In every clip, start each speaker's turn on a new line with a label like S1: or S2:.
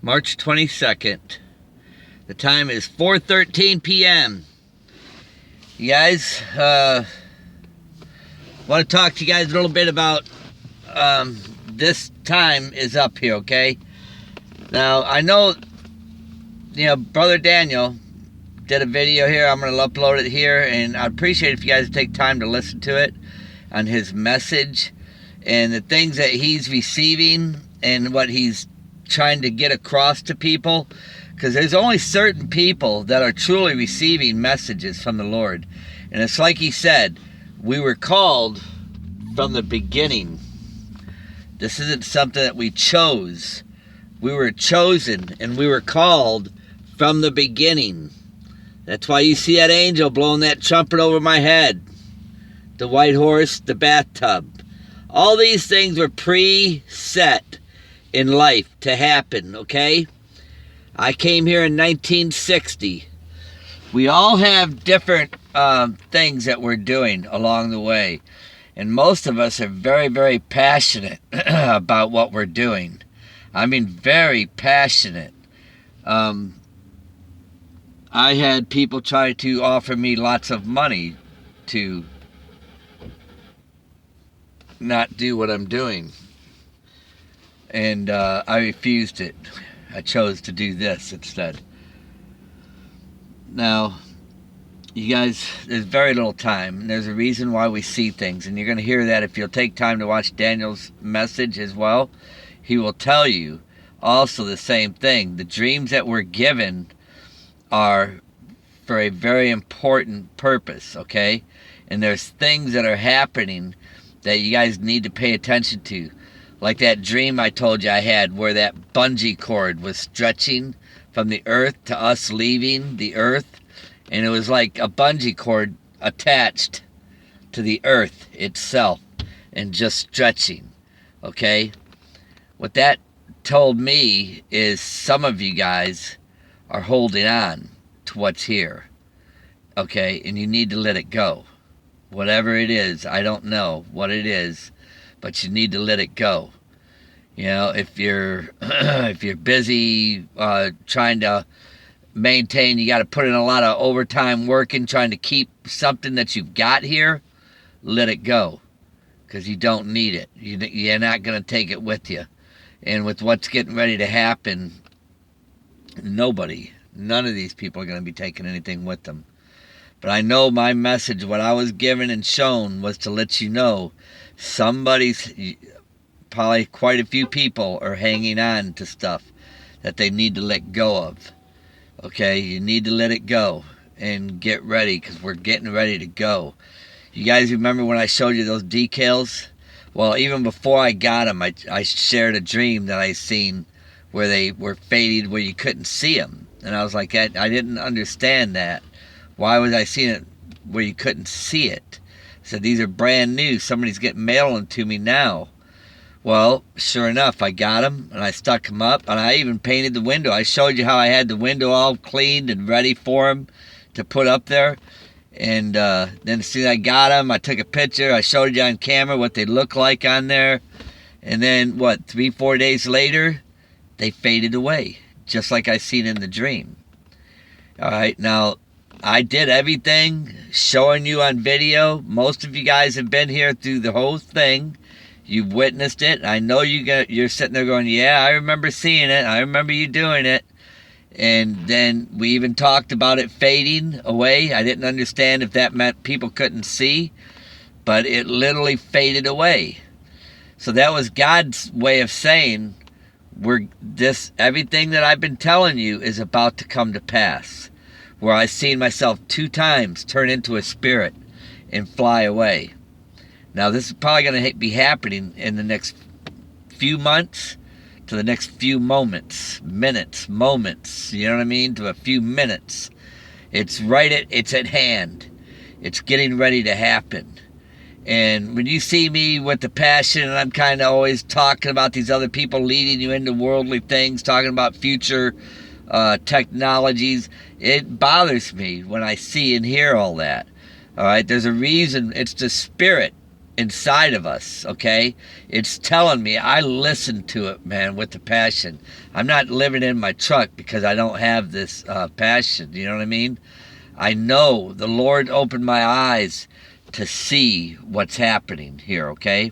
S1: March 22nd. The time is 4:13 p.m. You guys, want to talk to you guys a little bit about this time is up here, okay? Now, I know, Brother Daniel did a video here. I'm going to upload it here, and I'd appreciate if you guys take time to listen to it on his message and the things that he's receiving and what he's trying to get across to people, because there's only certain people that are truly receiving messages from the Lord. And it's like he said, we were called from the beginning. This isn't something that we chose. We were chosen and we were called from the beginning. That's why you see that angel blowing that trumpet over my head, the white horse, the bathtub. All these things were preset in life to happen, okay? I came here in 1960. We all have different things that we're doing along the way. And most of us are very, very passionate about what we're doing. I mean, very passionate. I had people try to offer me lots of money to not do what I'm doing. And I refused it. I chose to do this instead. Now, you guys, there's very little time. There's a reason why we see things. And you're going to hear that if you'll take time to watch Daniel's message as well. He will tell you also the same thing. The dreams that we're given are for a very important purpose, okay? And there's things that are happening that you guys need to pay attention to. Like that dream I told you I had where that bungee cord was stretching from the earth to us leaving the earth. And it was like a bungee cord attached to the earth itself and just stretching, okay? What that told me is some of you guys are holding on to what's here, okay? And you need to let it go. Whatever it is, I don't know what it is, but you need to let it go. You know, if you're if you're busy trying to maintain, you got to put in a lot of overtime working trying to keep something that you've got here, let it go, because you don't need it. You're not going to take it with you. And with what's getting ready to happen, none of these people are going to be taking anything with them. But I know my message, what I was given and shown, was to let you know probably quite a few people are hanging on to stuff that they need to let go of. Okay, you need to let it go and get ready, because we're getting ready to go. You guys remember when I showed you those decals? Well, even before I got them, I shared a dream that I seen where they were faded, where you couldn't see them. And I was like, I didn't understand that. Why was I seeing it where you couldn't see it? I said, these are brand new. Somebody's getting mailing to me now. Well, sure enough, I got them, and I stuck them up, and I even painted the window. I showed you how I had the window all cleaned and ready for them to put up there. And then as soon as I got them, I took a picture. I showed you on camera what they look like on there. And then, 3-4 days later, they faded away, just like I seen in the dream. All right, now, I did everything, showing you on video. Most of you guys have been here through the whole thing. You've witnessed it. I know you're sitting there going, yeah, I remember seeing it. I remember you doing it. And then we even talked about it fading away. I didn't understand if that meant people couldn't see, but it literally faded away. So that was God's way of saying, everything that I've been telling you is about to come to pass. Where I've seen myself 2 times turn into a spirit and fly away. Now, this is probably going to be happening in the next few months to the next few minutes, moments, you know what I mean? To a few minutes. It's at hand. It's getting ready to happen. And when you see me with the passion, and I'm kind of always talking about these other people leading you into worldly things, talking about future technologies, it bothers me when I see and hear all that. All right, there's a reason. It's the spirit inside of us, okay? It's telling me. I listen to it, man, with the passion. I'm not living in my truck because I don't have this passion, you know what I mean? I know the Lord opened my eyes to see what's happening here, okay?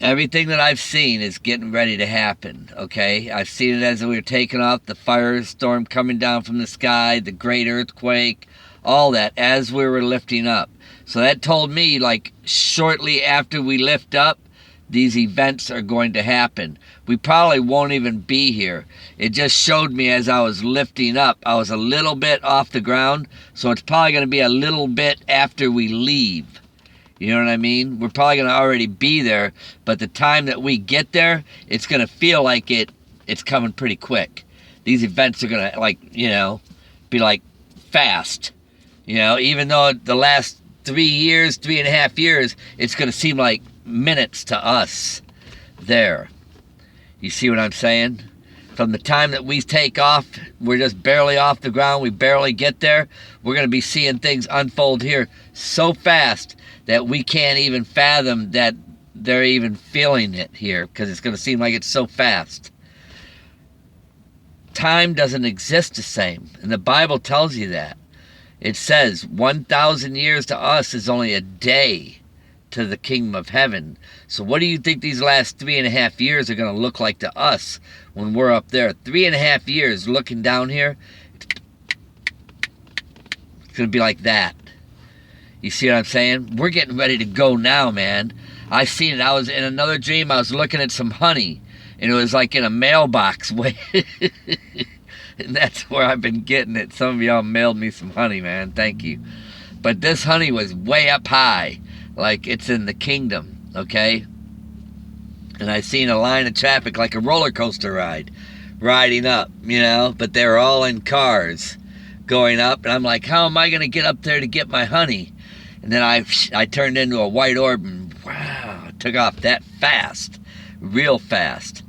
S1: Everything that I've seen is getting ready to happen, okay? I've seen it as we were taking off, the firestorm coming down from the sky, the great earthquake, all that, as we were lifting up. So that told me, like, shortly after we lift up, these events are going to happen. We probably won't even be here. It just showed me as I was lifting up, I was a little bit off the ground, so it's probably going to be a little bit after we leave. You know what I mean? We're probably going to already be there, but the time that we get there, it's going to feel like it's coming pretty quick. These events are going to, like, you know, be like fast. You know, even though the last 3.5 years, it's going to seem like minutes to us there. You see what I'm saying? From the time that we take off, we're just barely off the ground, we barely get there, we're going to be seeing things unfold here so fast that we can't even fathom that they're even feeling it here, because it's going to seem like it's so fast. Time doesn't exist the same, and the Bible tells you that. It says 1,000 years to us is only a day to the kingdom of heaven. So what do you think these last 3.5 years are going to look like to us when we're up there? 3.5 years looking down here, it's going to be like that. You see what I'm saying? We're getting ready to go now, man. I seen it. I was in another dream. I was looking at some honey, and it was like in a mailbox way. And that's where I've been getting it. Some of y'all mailed me some honey, man. Thank you. But this honey was way up high, like it's in the kingdom, okay? And I seen a line of traffic like a roller coaster ride, riding up, you know? But they were all in cars going up, and I'm like, how am I going to get up there to get my honey? And then I turned into a white orb, and wow, it took off that fast, real fast.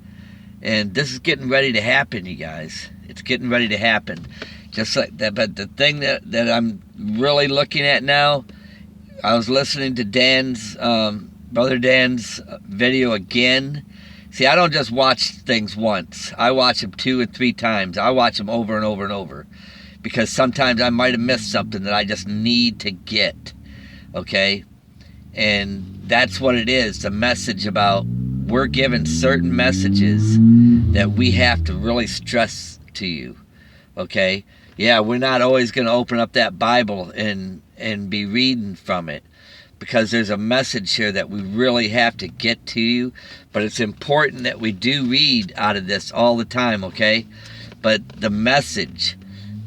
S1: And this is getting ready to happen, you guys. It's getting ready to happen. Just like that. But the thing that I'm really looking at now, I was listening to Brother Dan's video again. See, I don't just watch things once. I watch them 2 and 3 times. I watch them over and over and over. Because sometimes I might have missed something that I just need to get. Okay? And that's what it is. The message about we're given certain messages that we have to really stress to you. Okay? Yeah, we're not always going to open up that Bible and be reading from it, because there's a message here that we really have to get to you. But it's important that we do read out of this all the time, okay? But the message,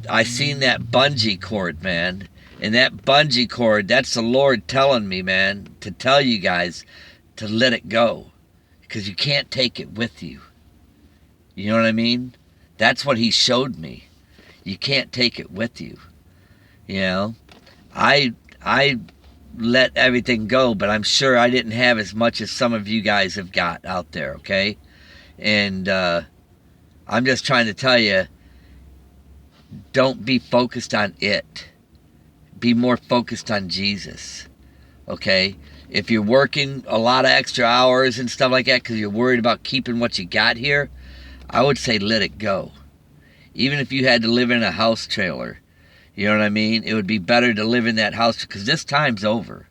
S1: I seen that bungee cord, man. And that bungee cord, that's the Lord telling me, man, to tell you guys to let it go. Because you can't take it with you. You know what I mean? That's what he showed me. You can't take it with you. You know? I let everything go, but I'm sure I didn't have as much as some of you guys have got out there, okay? And I'm just trying to tell you, don't be focused on it. Be more focused on Jesus, okay? If you're working a lot of extra hours and stuff like that because you're worried about keeping what you got here, I would say let it go. Even if you had to live in a house trailer, you know what I mean? It would be better to live in that house, because this time's over.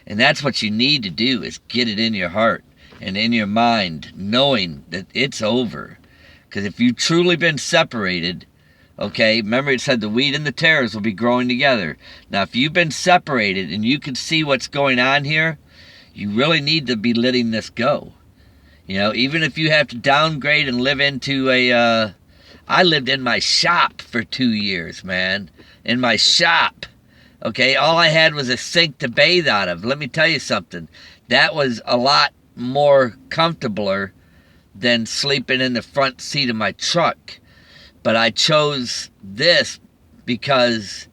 S1: And that's what you need to do, is get it in your heart and in your mind, knowing that it's over. Because if you've truly been separated, okay, remember it said the wheat and the tares will be growing together. Now, if you've been separated and you can see what's going on here, you really need to be letting this go. You know, even if you have to downgrade and live into I lived in my shop for 2 years, man. In my shop. Okay, all I had was a sink to bathe out of. Let me tell you something. That was a lot more comfortabler than sleeping in the front seat of my truck. But I chose this because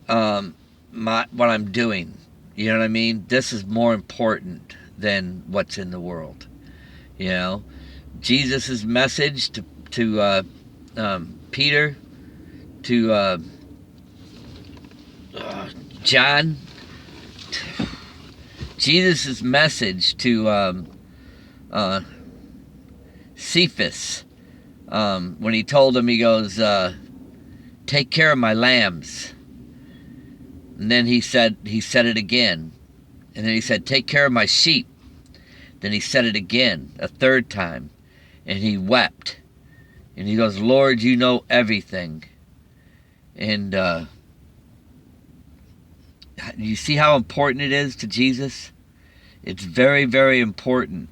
S1: what I'm doing. You know what I mean? This is more important than what's in the world. You know? Jesus' message to Peter, to John, Jesus' message to Cephas, when he told him, he goes, take care of my lambs. And then he said it again. And then he said, take care of my sheep. Then he said it again, a third time. And he wept. And he goes, Lord, you know everything. And you see how important it is to Jesus? It's very, very important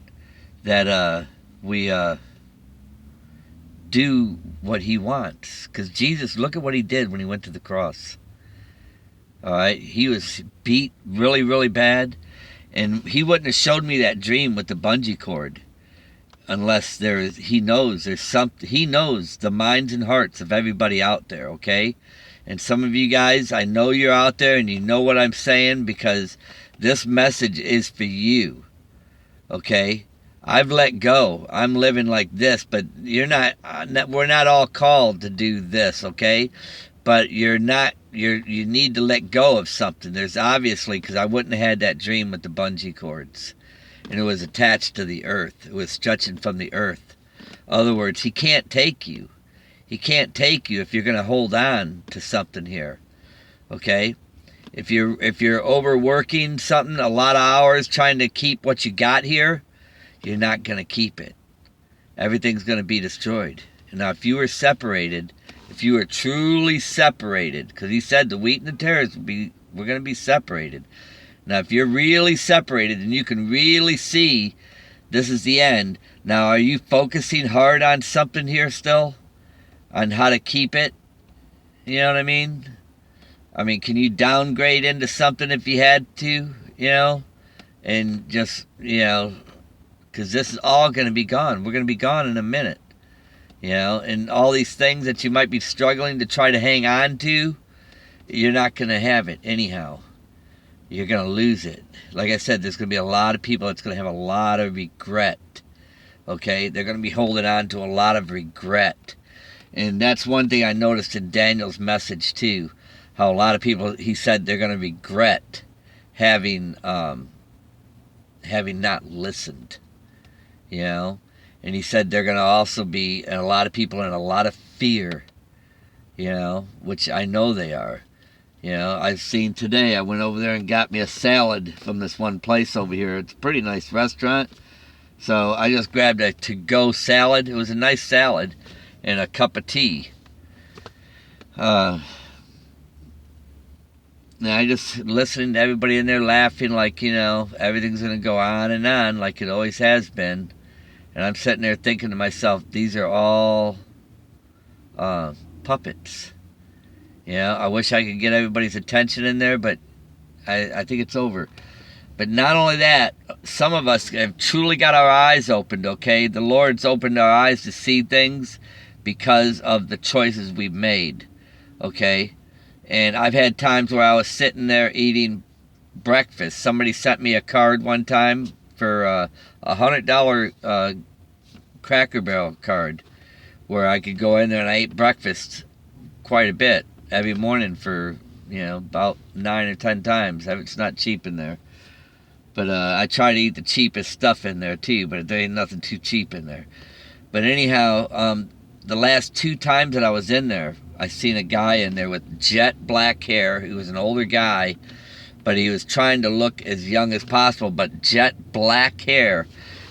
S1: that we do what he wants. Because Jesus, look at what he did when he went to the cross. All right, he was beat really, really bad, and he wouldn't have showed me that dream with the bungee cord unless he knows there's something. He knows the minds and hearts of everybody out there, okay? And some of you guys, I know you're out there and you know what I'm saying, because this message is for you, okay? I've let go. I'm living like this, but you're not. We're not all called to do this, okay? But you need to let go of something. There's obviously, because I wouldn't have had that dream with the bungee cords. And it was attached to the earth. It was stretching from the earth. In other words, he can't take you. He can't take you if you're going to hold on to something here. Okay? If you're overworking something, a lot of hours trying to keep what you got here, you're not going to keep it. Everything's going to be destroyed. And now if you were separated, if you were truly separated, because he said the wheat and the tares we're going to be separated. Now, if you're really separated and you can really see this is the end, now are you focusing hard on something here still? On how to keep it? You know what I mean? I mean, can you downgrade into something if you had to, you know? And just, you know, because this is all going to be gone. We're going to be gone in a minute. You know, and all these things that you might be struggling to try to hang on to, you're not going to have it anyhow. You're going to lose it. Like I said, there's going to be a lot of people that's going to have a lot of regret. Okay? They're going to be holding on to a lot of regret. And that's one thing I noticed in Daniel's message too. How a lot of people, he said, they're going to regret having not listened. You know? And he said they're going to also be, and a lot of people in a lot of fear, you know, which I know they are. You know, I've seen today, I went over there and got me a salad from this one place over here. It's a pretty nice restaurant. So I just grabbed a to-go salad. It was a nice salad and a cup of tea. And I just listening to everybody in there laughing like, you know, everything's going to go on and on like it always has been. And I'm sitting there thinking to myself, these are all puppets. You know, I wish I could get everybody's attention in there, but I think it's over. But not only that, some of us have truly got our eyes opened, okay? The Lord's opened our eyes to see things because of the choices we've made, okay? And I've had times where I was sitting there eating breakfast. Somebody sent me a card one time for a $100 Cracker Barrel card where I could go in there and I ate breakfast quite a bit every morning for, you know, about 9 or 10 times. It's not cheap in there. But I try to eat the cheapest stuff in there too, but there ain't nothing too cheap in there. But anyhow, the last 2 times that I was in there, I seen a guy in there with jet black hair. He was an older guy, but he was trying to look as young as possible, but jet black hair.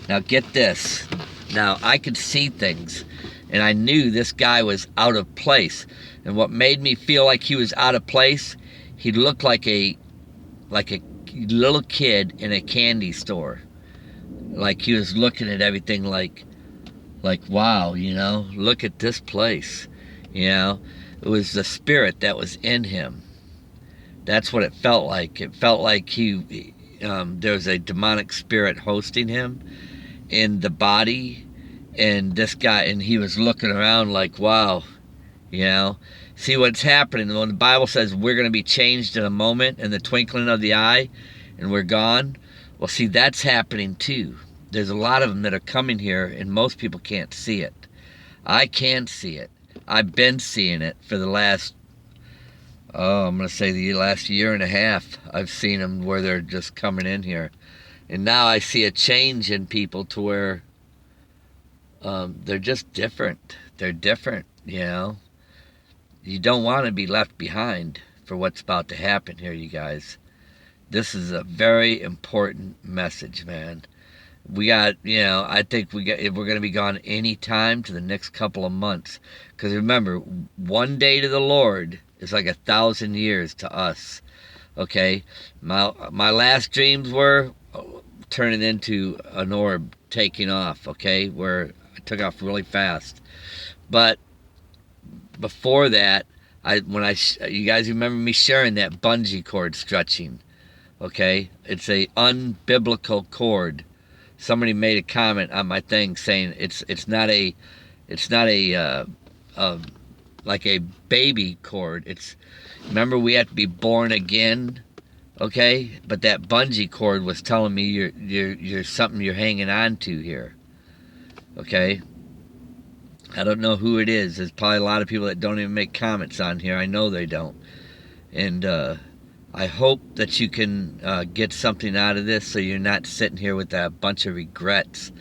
S1: Now get this. Now I could see things, and I knew this guy was out of place. And what made me feel like he was out of place, he looked like a little kid in a candy store. Like he was looking at everything like wow, you know, look at this place. You know, it was the spirit that was in him. That's what it felt like. It felt like there was a demonic spirit hosting him in the body, and this guy, and he was looking around like, wow, you know. See what's happening when the Bible says we're going to be changed in a moment, in the twinkling of the eye, and we're gone. Well, see, that's happening too. There's a lot of them that are coming here, and most people can't see it. I can see it. I've been seeing it for the last Oh, I'm going to say the last year and a half, I've seen them where they're just coming in here. And now I see a change in people to where they're just different. They're different, you know. You don't want to be left behind for what's about to happen here, you guys. This is a very important message, man. We got, you know, I think we're going to be gone any time to the next couple of months. Because remember, one day to the Lord is like 1,000 years to us. Okay, my last dreams were turning into an orb taking off. Okay, where I took off really fast. But before that, you guys remember me sharing that bungee cord stretching. Okay, it's a unbiblical cord. Somebody made a comment on my thing saying it's not a like a baby cord. It's, remember, we have to be born again. Okay, but that bungee cord was telling me you're something you're hanging on to here. Okay, I don't know who it is. There's probably a lot of people that don't even make comments on here. I know they don't. And I hope that you can get something out of this so you're not sitting here with that bunch of regrets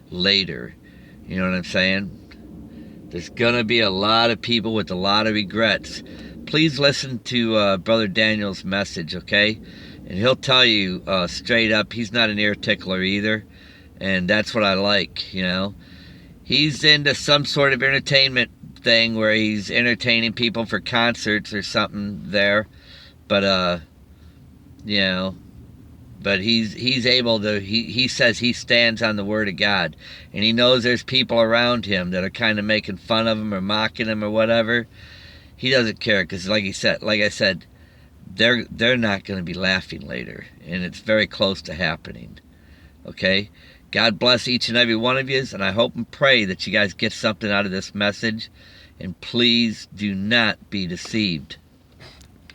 S1: later. You know what I'm saying? There's going to be a lot of people with a lot of regrets. Please listen to Brother Daniel's message, okay? And he'll tell you straight up, he's not an ear tickler either. And that's what I like, you know? He's into some sort of entertainment thing where he's entertaining people for concerts or something there. But, you know, but he's able to, he says he stands on the Word of God. And he knows there's people around him that are kind of making fun of him or mocking him or whatever. He doesn't care because, like I said, they're not going to be laughing later. And it's very close to happening. Okay? God bless each and every one of you, and I hope and pray that you guys get something out of this message. And please do not be deceived.